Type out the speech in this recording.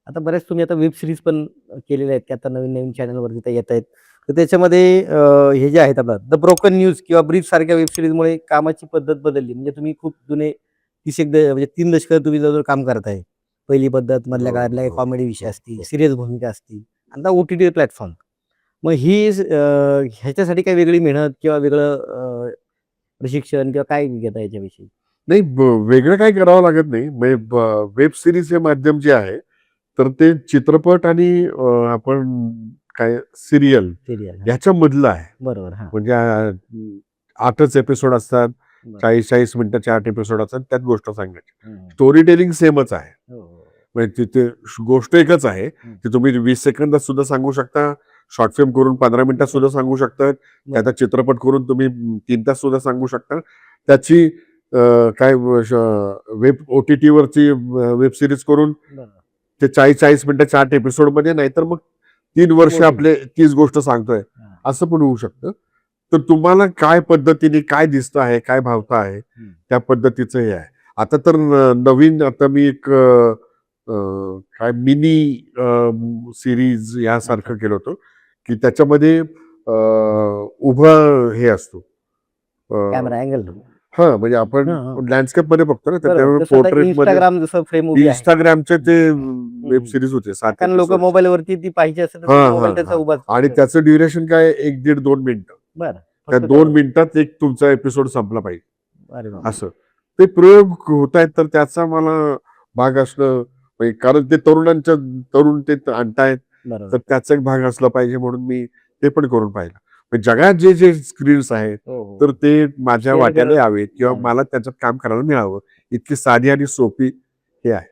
आता बऱ्याच तुम्ही आता वेब सीरीज पण केलेल्या आहेत, की आता नवीन-नवीन चॅनलवरती त्या येतायत. तर त्याच्यामध्ये हे जे आहेत आता द ब्रोकन न्यूज किंवा ब्रीफ सारख्या वेब सीरीजमुळे कामाची पद्धत बदलली. म्हणजे तुम्ही खूप जुने 30 एक म्हणजे 3 दशकं तुम्ही जवळ काम करताय. पहिली पद्धत, मधल्या हो, काळातल्या काही हो, कॉमेडी विषय हो, असतील, हो. सीरियस भूमिका असतील. आता ओ-टी-टी प्लॅटफॉर्म. मग ही ह्याच्यासाठी काही वेगळी मेहनत किंवा वेगळं प्रशिक्षण किंवा काय घेता याच्याविषयी? नाही वेगळं काही करावं लागत नाही. म्हणजे वेब सीरीज हे माध्यम जे आहे, तर ते चित्रपट आणि आपण काय सीरियल सीरियल. हां. ह्याच्यामधलं आहे. बरोबर. हां. म्हणजे 8च एपिसोड असतात. बरं. 40-40 मिनिटाचे 8 एपिसोड असतात. त्यात गोष्ट सांगायची. हं. स्टोरी टेलिंग सेमच आहे. हो, हो. म्हणजे तिथे गोष्ट एकच आहे. हं. ती तुम्ही 20 सेकंदात सुद्धा सांगू शकता. शॉर्ट फिल्म करून 15 मिनिटात सुद्धा सांगू शकता. बरं. त्याचा चित्रपट करून तुम्ही 3 तास सुद्धा सांगू शकता. त्याची काय वेब ओ-टी-टीवरची वेब सीरीज करून बरं. ते 40-40 मिनिटाच्या 8 एपिसोडमध्ये नाहीतर मग 3 वर्ष मोठी. आपले तीच गोष्ट सांगतोय. हां. असं पण होऊ शकतं. तर तुम्हाला काय पद्धतीने काय दिसतं आहे, काय भावतं आहे, हं. त्या पद्धतीचं हे आहे. आता तर नवीन आता मी एक अ, काय मिनी सीरीज अच्छा. यासारखं केलं होतं, की त्याच्यामध्ये उभं हे असतो. Camera angle. हां, म्हणजे आपण हां, हां. लँडस्केपमध्ये बघतो ना, तर बरोबर. त्यामुळे जसं आता पोर्ट्रेटमध्ये Instagram जसं फ्रेम उभी आहे. Instagramचे ते हं, वेब हं. सीरीज होते 7 कारण लोकं एपिसोडचे. मोबाईलवरती ती पाहिजे असेल तर हां, मोबाईल हां, त्याचा हां. उभाच आणि ठेवतात. त्याचं ड्युरेशन काय 1 दीड 2 मिनिटं. बरं. त्या फक्त 2 तेवढं. मिनिटात एक तुमचा एपिसोड संपला पाहिजे. अरे बापरे! असं. ते प्रयोग होतायत तर त्याचा मला भाग असणं म्हणजे कारण ते तरुण ते आणतायत, तर बरोबर. त्याचा एक भाग असला पाहिजे म्हणून मी ते पण करून पाहिलं. म्हणजे जगात जे स्क्रीन्स आहेत, हो, हो. तर ते माझ्या शेअर वाट्याला करणं यावेत किंवा यावं. मला त्याच्यात काम करायला मिळावं. इतकी साधी आणि सोपी हे आहे.